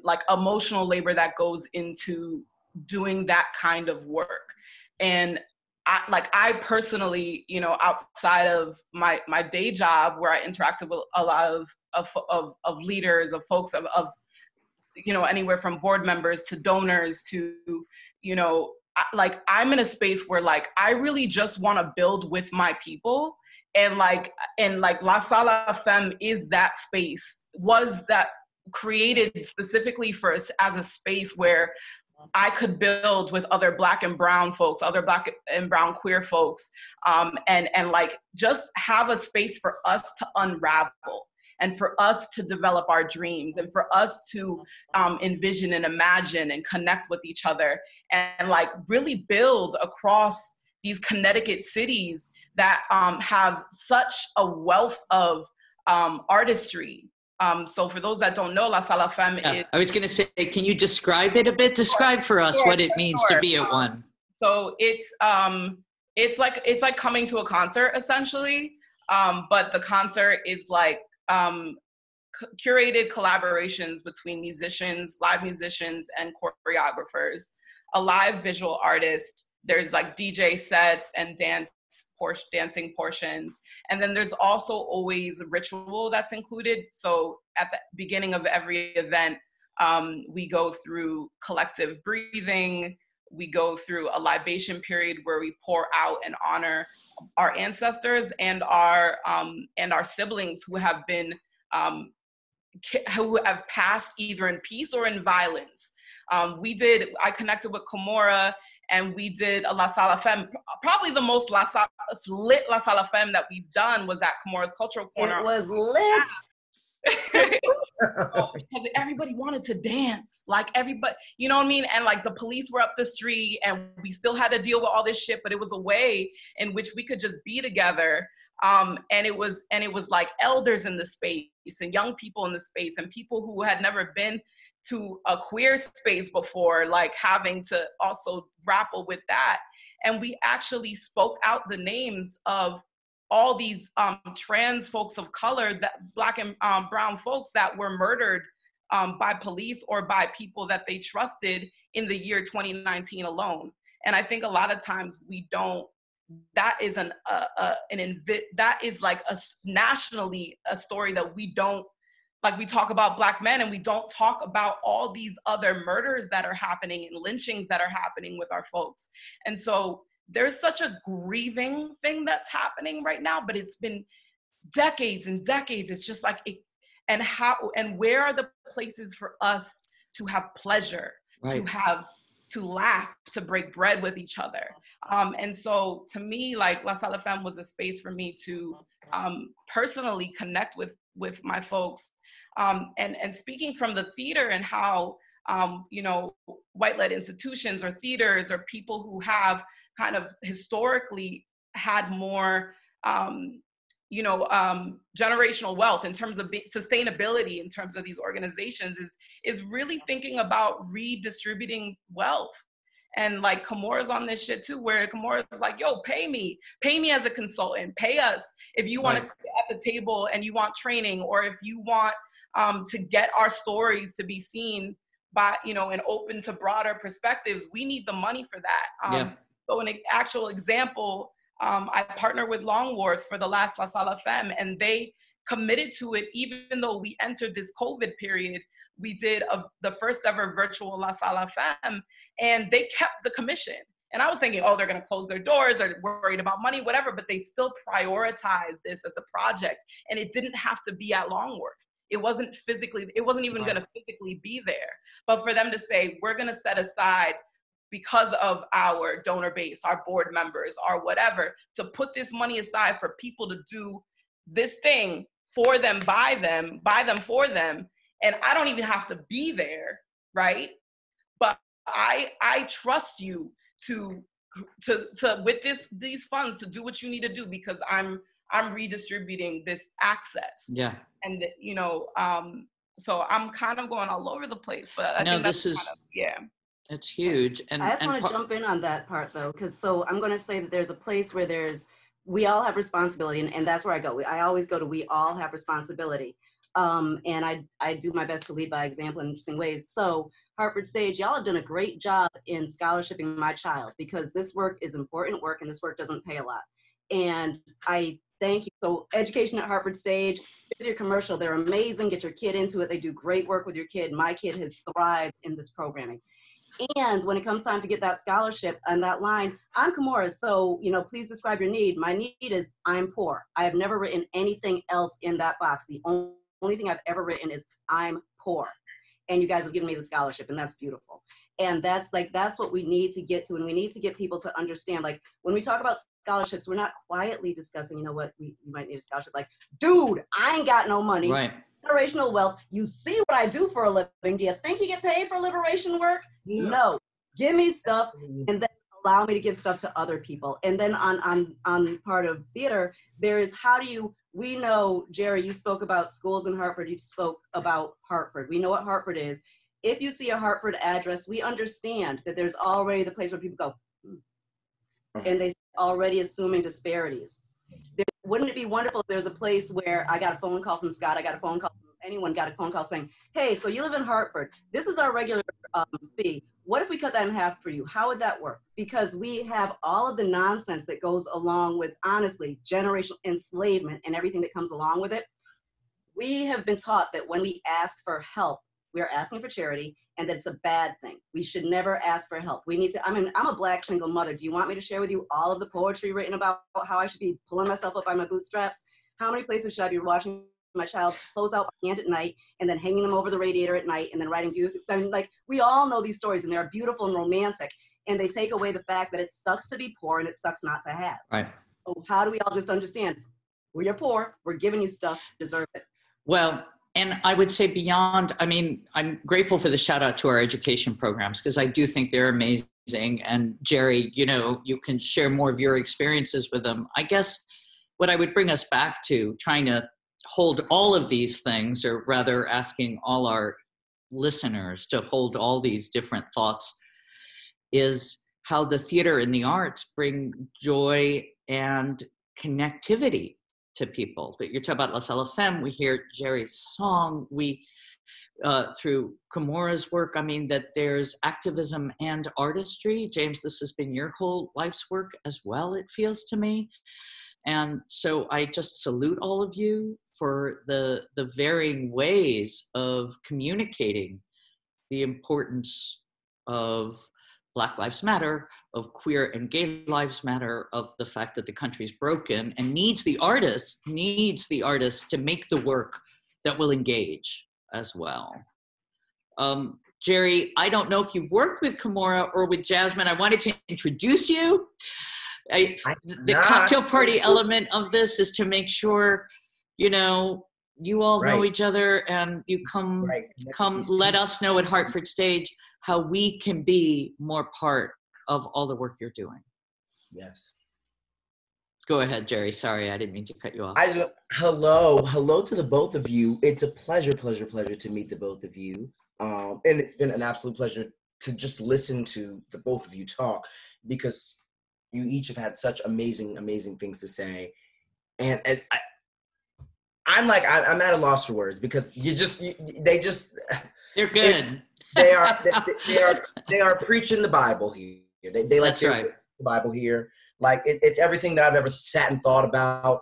like emotional labor that goes into doing that kind of work. And I personally, you know, outside of my day job where I interact with a lot of leaders, of folks, of you know, anywhere from board members to donors to, you know, like I'm in a space where like I really just want to build with my people, and like La Sala Femme is that space, was that created specifically for us as a space where I could build with other Black and brown folks, other Black and brown queer folks, and like just have a space for us to unravel and for us to develop our dreams and for us to envision and imagine and connect with each other and like really build across these Connecticut cities that have such a wealth of artistry. So for those that don't know, La Sala Femme is... I was going to say, can you describe it a bit? Describe for us what it means to be at one. So it's like coming to a concert essentially, but the concert is like curated collaborations between musicians, live musicians, and choreographers, a live visual artist. There's like DJ sets and dancing portions. And then there's also always ritual that's included. So at the beginning of every event, we go through collective breathing. We go through a libation period where we pour out and honor our ancestors and our siblings who have been who have passed either in peace or in violence. I connected with Kimora, and we did a La Sala Femme. Probably the most lit La Sala Femme that we've done was at Kimora's Cultural Corner. It was lit. Because everybody wanted to dance, like everybody, you know what I mean? And like the police were up the street and we still had to deal with all this shit, but it was a way in which we could just be together. And it was like elders in the space and young people in the space and people who had never been to a queer space before, like having to also grapple with that. And we actually spoke out the names of all these trans folks of color, that Black and brown folks that were murdered by police or by people that they trusted in the year 2019 alone. And I think a lot of times we don't, that is that is like nationally a story that we don't, like we talk about Black men and we don't talk about all these other murders that are happening and lynchings that are happening with our folks. And so there's such a grieving thing that's happening right now, but it's been decades and decades. It's just like, and where are the places for us to have pleasure, right, to laugh, to break bread with each other? And so to me, like La Sala Femme was a space for me to personally connect with my folks. And speaking from the theater and how, white-led institutions or theaters or people who have kind of historically had more, generational wealth in terms of sustainability in terms of these organizations is really thinking about redistributing wealth. And like Kimora's on this shit too, where Kimora's like, yo, pay me as a consultant, pay us if you want to sit at the table and you want training, or if you want to get our stories to be seen by, and open to broader perspectives, we need the money for that. So an actual example, I partnered with Longworth for the last La Sala Femme, and they committed to it even though we entered this COVID period. We did the first ever virtual La Sala Femme, and they kept the commission. And I was thinking, oh, they're going to close their doors, they're worried about money, whatever, but they still prioritized this as a project, and it didn't have to be at Longworth. It wasn't even going to physically be there. But for them to say, we're going to set aside, because of our donor base, our board members, our whatever, to put this money aside for people to do this thing for them, by them, for them. And I don't even have to be there, right? But I trust you to with these funds to do what you need to do, because I'm redistributing this access. Yeah. And so I'm kind of going all over the place, but I think that's it's huge. And I just want to jump in on that part though, because I'm going to say that there's a place where we all have responsibility, and that's where I go. I always go to we all have responsibility. And I do my best to lead by example in interesting ways. So Hartford Stage, y'all have done a great job in scholarshiping my child, because this work is important work and this work doesn't pay a lot. And I thank you. So Education at Hartford Stage, here's your commercial. They're amazing. Get your kid into it. They do great work with your kid. My kid has thrived in this programming. And when it comes time to get that scholarship on that line, I'm Kimora, so, please describe your need. My need is I'm poor. I have never written anything else in that box. The only thing I've ever written is I'm poor. And you guys have given me the scholarship, and that's beautiful. And that's what we need to get to. And we need to get people to understand, like, when we talk about scholarships, we're not quietly discussing, you know what, you might need a scholarship. Like, dude, I ain't got no money. Right. Generational wealth. You see what I do for a living. Do you think you get paid for liberation work? No. Give me stuff, and then allow me to give stuff to other people. And then on part of theater, there is, we know, Jerry, you spoke about schools in Hartford, you spoke about Hartford. We know what Hartford is. If you see a Hartford address, we understand that there's already the place where people go, and they already assuming disparities. Wouldn't it be wonderful if there's a place where I got a phone call from Scott, I got a phone call from anyone, got a phone call saying, hey, so you live in Hartford, this is our regular fee. What if we cut that in half for you? How would that work? Because we have all of the nonsense that goes along with, honestly, generational enslavement and everything that comes along with it. We have been taught that when we ask for help, we are asking for charity, and that it's a bad thing. We should never ask for help. We need to, I'm a Black single mother. Do you want me to share with you all of the poetry written about how I should be pulling myself up by my bootstraps? How many places should I be washing my child's clothes out by hand at night and then hanging them over the radiator at night and then writing beautiful? I mean, like, we all know these stories, and they're beautiful and romantic, and they take away the fact that it sucks to be poor and it sucks not to have. Right. So how do we all just understand? Well, you're poor, we're giving you stuff, deserve it. Well, and I would say beyond, I'm grateful for the shout out to our education programs, because I do think they're amazing. And Jerry, you can share more of your experiences with them. I guess what I would bring us back to, trying to hold all of these things, or rather asking all our listeners to hold all these different thoughts, is how the theater and the arts bring joy and connectivity to people. That you're talking about La Sala Femme, we hear Jerry's song, we through Kimora's work, that there's activism and artistry. James, this has been your whole life's work as well, it feels to me. And so I just salute all of you for the varying ways of communicating the importance of Black Lives Matter, of queer and gay lives matter, of the fact that the country's broken and needs the artists to make the work that will engage as well. Jerry, I don't know if you've worked with Kimora or with Jasmine. I wanted to introduce you. The cocktail party element of this is to make sure, you all know each other, and you come let us know at Hartford Stage how we can be more part of all the work you're doing. Yes. Go ahead, Jerry. Sorry, I didn't mean to cut you off. Hello to the both of you. It's a pleasure to meet the both of you. And it's been an absolute pleasure to just listen to the both of you talk, because you each have had such amazing things to say. And I'm at a loss for words, because they're good. They are preaching the Bible here. They like the Bible here. Like it's everything that I've ever sat and thought about.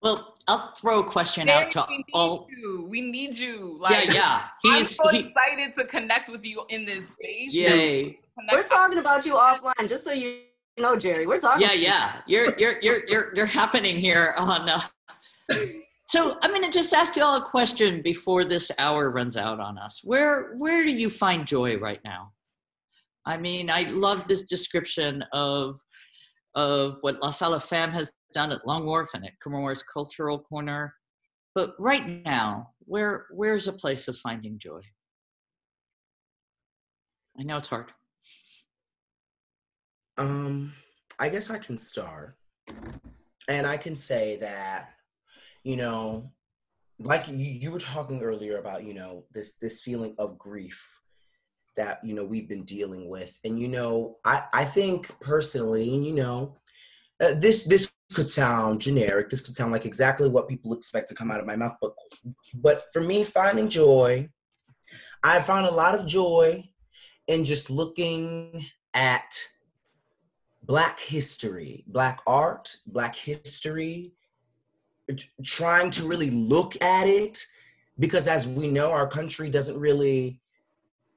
Well, I'll throw a question out to all. We need you. I'm so excited to connect with you in this space. Yay. We're talking about you offline, just so you know, Jerry. We're talking. Yeah. You're happening here on. So I'm going to just ask you all a question before this hour runs out on us. Where do you find joy right now? I love this description of what La Sala Femme has done at Long Wharf and at Kimora's Cultural Corner. But right now, where's a place of finding joy? I know it's hard. I guess I can start. And I can say that, like you were talking earlier about, this feeling of grief that, we've been dealing with. And, I think personally, and, this could sound generic. This could sound like exactly what people expect to come out of my mouth. But for me, finding joy, I found a lot of joy in just looking at Black history, Black art, Black history, trying to really look at it, because as we know, our country doesn't really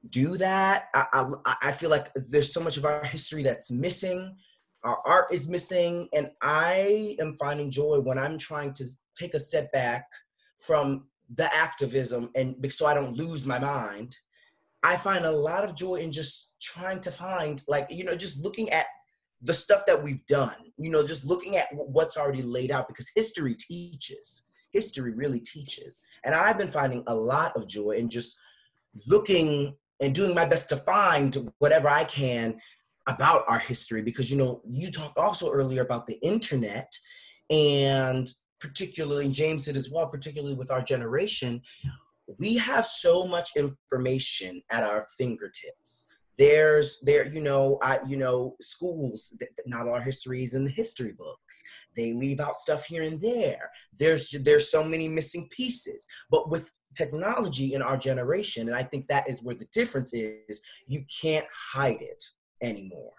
do that. I feel like there's so much of our history that's missing. Our art is missing, and I am finding joy when I'm trying to take a step back from the activism, and so I don't lose my mind, I find a lot of joy in just trying to find, like, just looking at the stuff that we've done, just looking at what's already laid out, because history really teaches. And I've been finding a lot of joy in just looking and doing my best to find whatever I can about our history, because, you talked also earlier about the internet, and particularly, James did as well, particularly with our generation, we have so much information at our fingertips. Schools, not all our history is in the history books. They leave out stuff here and there. There's so many missing pieces. But with technology in our generation, and I think that is where the difference is, you can't hide it anymore.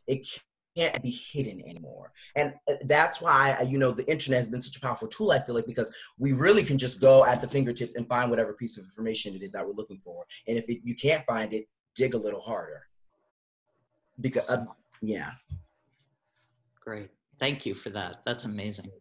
It can't be hidden anymore. And that's why, the internet has been such a powerful tool, I feel like, because we really can just go at the fingertips and find whatever piece of information it is that we're looking for. And if you can't find it, dig a little harder. Because, yeah. Great. Thank you for that. That's amazing.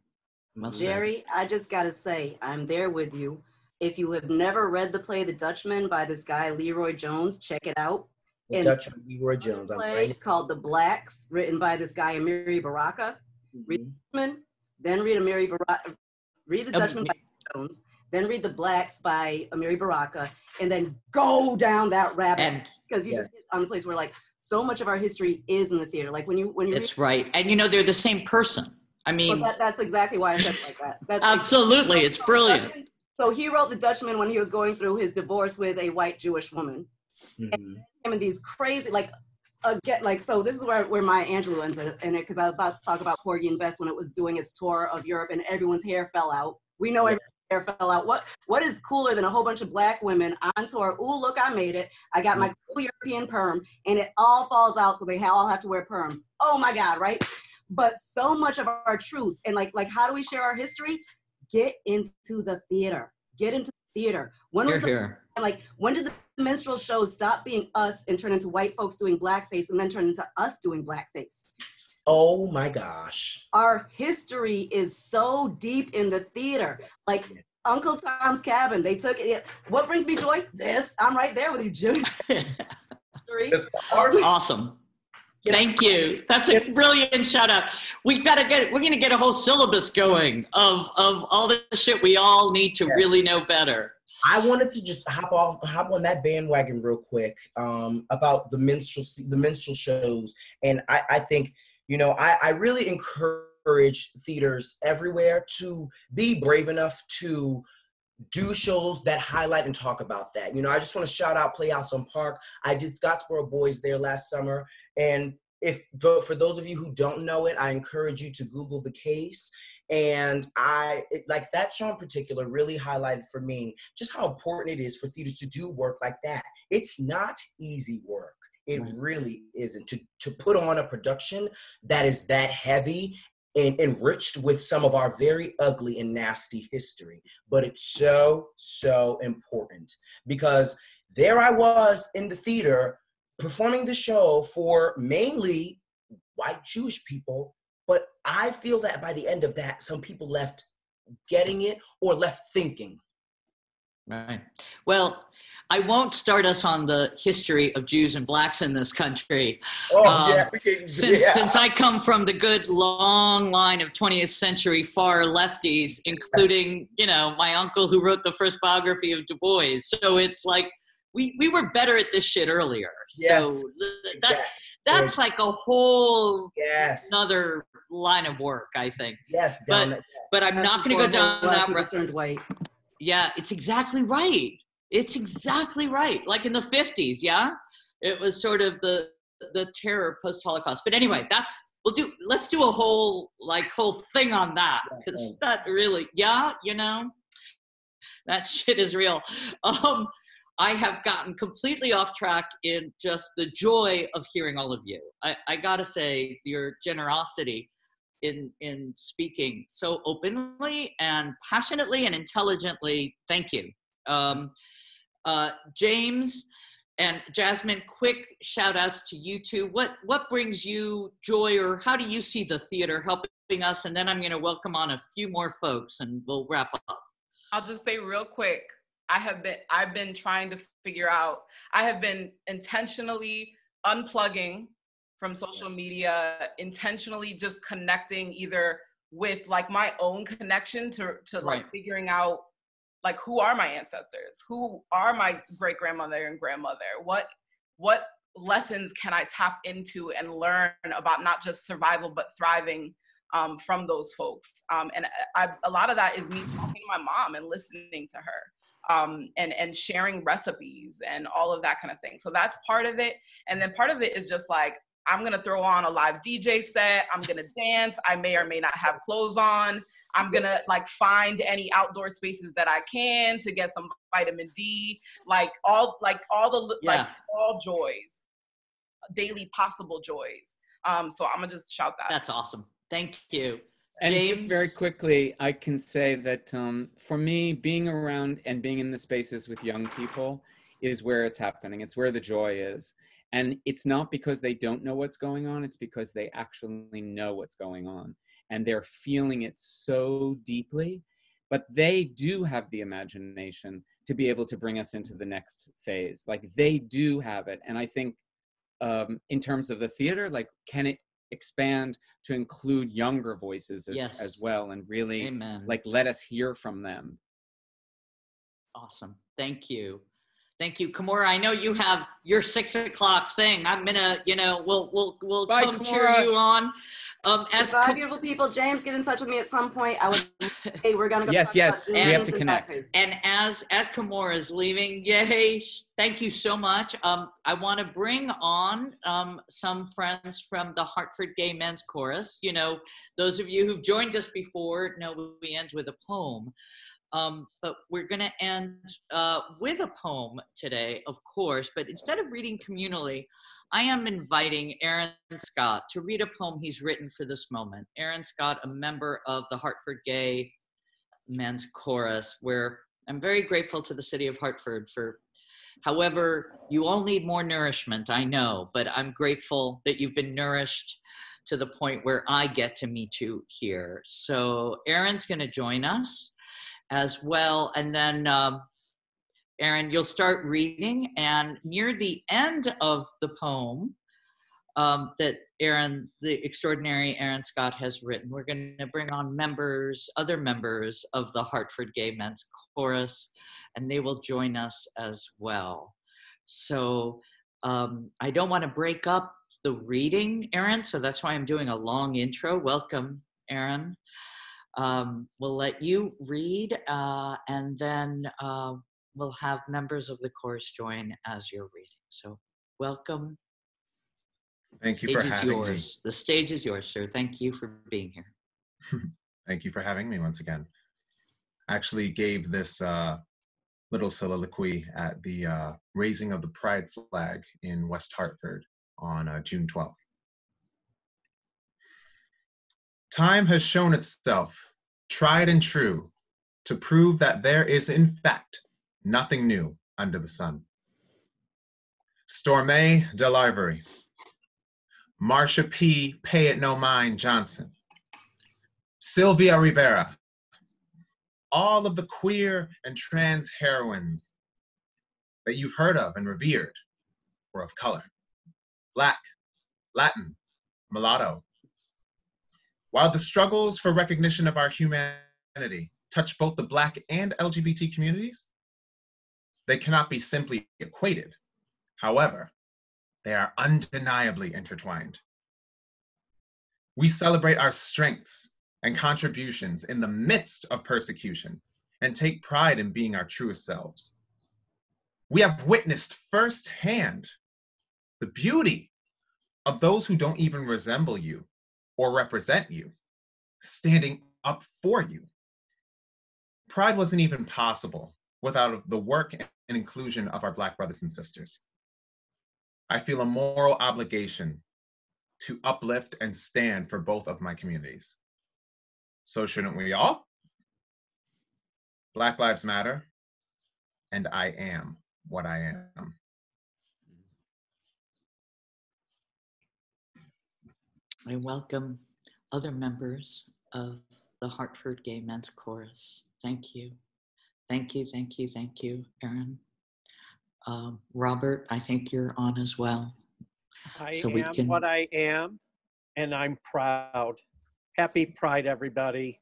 Jerry, I just got to say, I'm there with you. If you have never read the play The Dutchman by this guy, Leroy Jones, check it out. The Dutchman, Leroy Jones. Play called The Blacks, written by this guy, Amiri Baraka. Read The Dutchman, then read Amiri Baraka. Read The Dutchman by Jones, then read The Blacks by Amiri Baraka, and then go down that rabbit hole, because you just get on the place where, like, so much of our history is in the theater. Like when you it's right, and they're the same person. I mean, well, that's exactly why I said it like that. That's absolutely, it's brilliant. So he wrote The Dutchman when he was going through his divorce with a white Jewish woman. Mm-hmm. And these crazy, so this is where Maya Angelou ends in it, because I was about to talk about Porgy and Bess when it was doing its tour of Europe and everyone's hair fell out. We know everyone's hair fell out. What is cooler than a whole bunch of black women on tour? Ooh, look, I made it. I got my cool European perm, and it all falls out, so they all have to wear perms. Oh my God, right? But so much of our truth, and like how do we share our history? Get into the theater. Get into the theater. When did the minstrel shows stop being us and turn into white folks doing blackface, and then turn into us doing blackface? Oh my gosh. Our history is so deep in the theater. Like Uncle Tom's Cabin, they took it. What brings me joy? This. I'm right there with you, Judy. Awesome. Thank you. That's a brilliant shout out. We're going to get a whole syllabus going of all the shit we all need to really know better. I wanted to just hop on that bandwagon real quick about the minstrel shows. And I think, I really encourage theaters everywhere to be brave enough to do shows that highlight and talk about that. I just want to shout out Playhouse on Park. I did Scottsboro Boys there last summer. And for those of you who don't know it, I encourage you to Google the case. And like that show in particular really highlighted for me just how important it is for theaters to do work like that. It's not easy work. It really isn't. To put on a production that is that heavy and enriched with some of our very ugly and nasty history. But it's so, so important, because there I was in the theater performing the show for mainly white Jewish people. But I feel that by the end of that, some people left getting it or left thinking. Right. Well, I won't start us on the history of Jews and blacks in this country. Since I come from the good long line of 20th century far lefties, including, my uncle who wrote the first biography of Du Bois. So it's like, we were better at this shit earlier. So that's like a whole another line of work, I think. Yes. But I'm not going to go down that road. Turned white. Yeah, it's exactly right. It's exactly right. Like in the 50s, it was sort of the terror post-Holocaust. But anyway, let's do a whole thing on that, because that really, that shit is real. I have gotten completely off track in just the joy of hearing all of you. I gotta say, your generosity in speaking so openly and passionately and intelligently, thank you. James and Jasmine, quick shout outs to you two. What brings you joy, or how do you see the theater helping us? And then I'm gonna welcome on a few more folks and we'll wrap up. I'll just say real quick, I've been trying to figure out, I have been intentionally unplugging from social media, intentionally just connecting either with like my own connection to like figuring out like who are my ancestors, who are my great grandmother and grandmother, what lessons can I tap into and learn about not just survival but thriving from those folks. And a lot of that is me talking to my mom and listening to her, and sharing recipes and all of that kind of thing. So that's part of it. And then part of it is just like, I'm gonna throw on a live DJ set, I'm gonna dance, I may or may not have clothes on, I'm gonna like find any outdoor spaces that I can to get some vitamin D, like all the like small joys, daily possible joys. So I'm gonna just shout that. That's awesome. Thank you. And James? just very quickly, I can say that for me, being around and being in the spaces with young people is where it's happening. It's where the joy is. And it's not because they don't know what's going on. It's because they actually know what's going on. And they're feeling it so deeply. But they do have the imagination to be able to bring us into the next phase. Like, they do have it. And I think in terms of the theater, like, can it expand to include younger voices as well, and really like let us hear from them. Awesome. Thank you. Thank you, Kimora. I know you have your 6 o'clock thing. I'm gonna, we'll Bye, come Kimora. cheer you on. Goodbye, beautiful people. James, get in touch with me at some point. I would. Hey, we're gonna go. Yes. We have to connect. And as Kimora is leaving, yay! Thank you so much. I want to bring on some friends from the Hartford Gay Men's Chorus. Those of you who've joined us before know we end with a poem. But we're going to end with a poem today, of course. But instead of reading communally, I am inviting Aaron Scott to read a poem he's written for this moment. Aaron Scott, a member of the Hartford Gay Men's Chorus, where I'm very grateful to the city of Hartford for, however, you all need more nourishment, I know, but I'm grateful that you've been nourished to the point where I get to meet you here. So Aaron's going to join us as well. And then, Aaron, you'll start reading, and near the end of the poem that Aaron, the extraordinary Aaron Scott, has written, we're going to bring on other members of the Hartford Gay Men's Chorus, and they will join us as well. So I don't want to break up the reading, Aaron, so that's why I'm doing a long intro. Welcome, Aaron. We'll let you read, and then we'll have members of the chorus join as you're reading. So welcome. Thank you for having me. The stage is yours, sir. Thank you for being here. Thank you for having me once again. I actually gave this little soliloquy at the raising of the Pride flag in West Hartford on June 12th. Time has shown itself, tried and true, to prove that there is in fact nothing new under the sun. Stormé DeLarverie, Marsha P. Pay It No Mind Johnson, Sylvia Rivera, all of the queer and trans heroines that you've heard of and revered were of color, Black, Latin, mulatto. While the struggles for recognition of our humanity touch both the Black and LGBT communities, they cannot be simply equated. However, they are undeniably intertwined. We celebrate our strengths and contributions in the midst of persecution and take pride in being our truest selves. We have witnessed firsthand the beauty of those who don't even resemble you or represent you, standing up for you. Pride wasn't even possible without the work and inclusion of our Black brothers and sisters. I feel a moral obligation to uplift and stand for both of my communities. So shouldn't we all? Black Lives Matter, and I am what I am. I welcome other members of the Hartford Gay Men's Chorus. Thank you. Thank you, Aaron. Robert, I think you're on as well. I So we am can- what I am, and I'm proud. Happy Pride, everybody.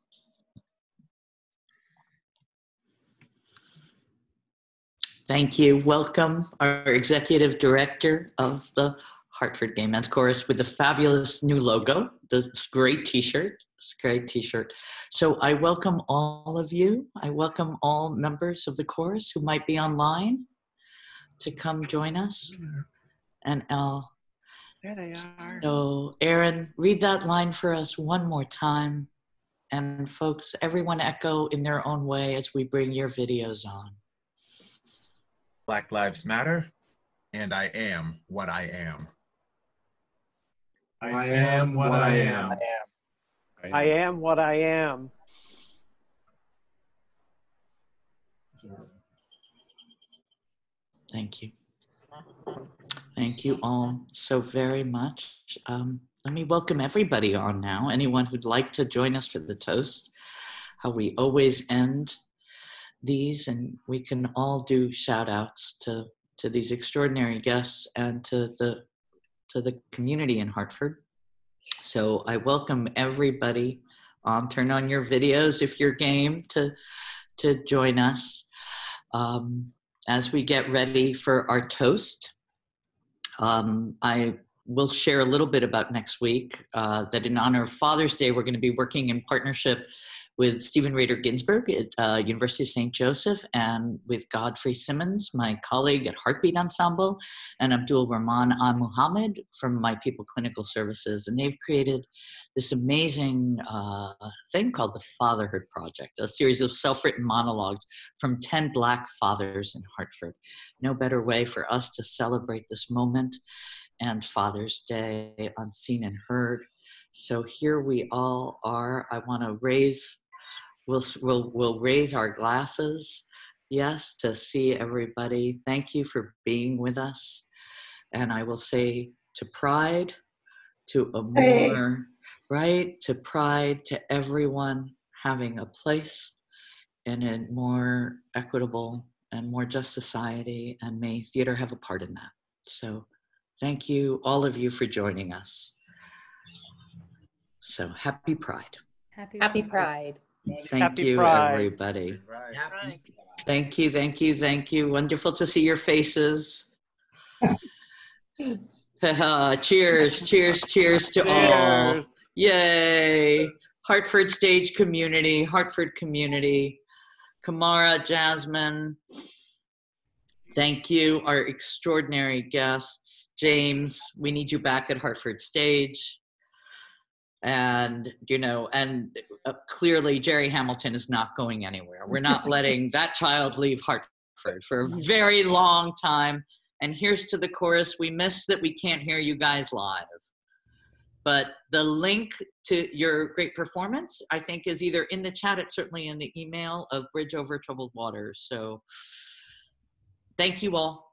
Thank you. Welcome our executive director of the Hartford Gay Men's Chorus with the fabulous new logo, this great t-shirt. So I welcome all of you. I welcome all members of the chorus who might be online to come join us. And There they are. so Aaron, read that line for us one more time. And folks, everyone echo in their own way as we bring your videos on. Black Lives Matter, and I am what I am. I am what I am. I am what I am. Thank you. Thank you all so very much. Let me welcome everybody on now. Anyone who'd like to join us for the toast, how we always end these, and we can all do shout outs to these extraordinary guests and to the community in Hartford. So I welcome everybody. Turn on your videos if you're game to join us as we get ready for our toast. I will share a little bit about next week, that in honor of Father's Day, we're going to be working in partnership with Stephen Rader Ginsburg at University of St. Joseph, and with Godfrey Simmons, my colleague at Heartbeat Ensemble, and Abdul Rahman Muhammad from My People Clinical Services. And they've created this amazing thing called the Fatherhood Project, a series of self-written monologues from 10 Black fathers in Hartford. No better way for us to celebrate this moment and Father's Day on Seen and Heard. So here we all are. I want to raise, we'll raise our glasses, yes, to see everybody. Thank you for being with us. And I will say to Pride, to Amor, right? To Pride, to everyone having a place in a more equitable and more just society, and may theater have a part in that. So thank you, all of you, for joining us. So happy Pride. Happy Pride. Thank Happy you, Pride. everybody. Right. Thank you. Wonderful to see your faces. Cheers to all. Cheers. Yay. Hartford Stage Community, Hartford Community. Kamara, Jasmine. Thank you, our extraordinary guests. James, we need you back at Hartford Stage. And, clearly Jerry Hamilton is not going anywhere. We're not letting that child leave Hartford for a very long time. And here's to the chorus. We miss that we can't hear you guys live. But the link to your great performance, I think, is either in the chat. It's certainly in the email of Bridge Over Troubled Waters. So thank you all.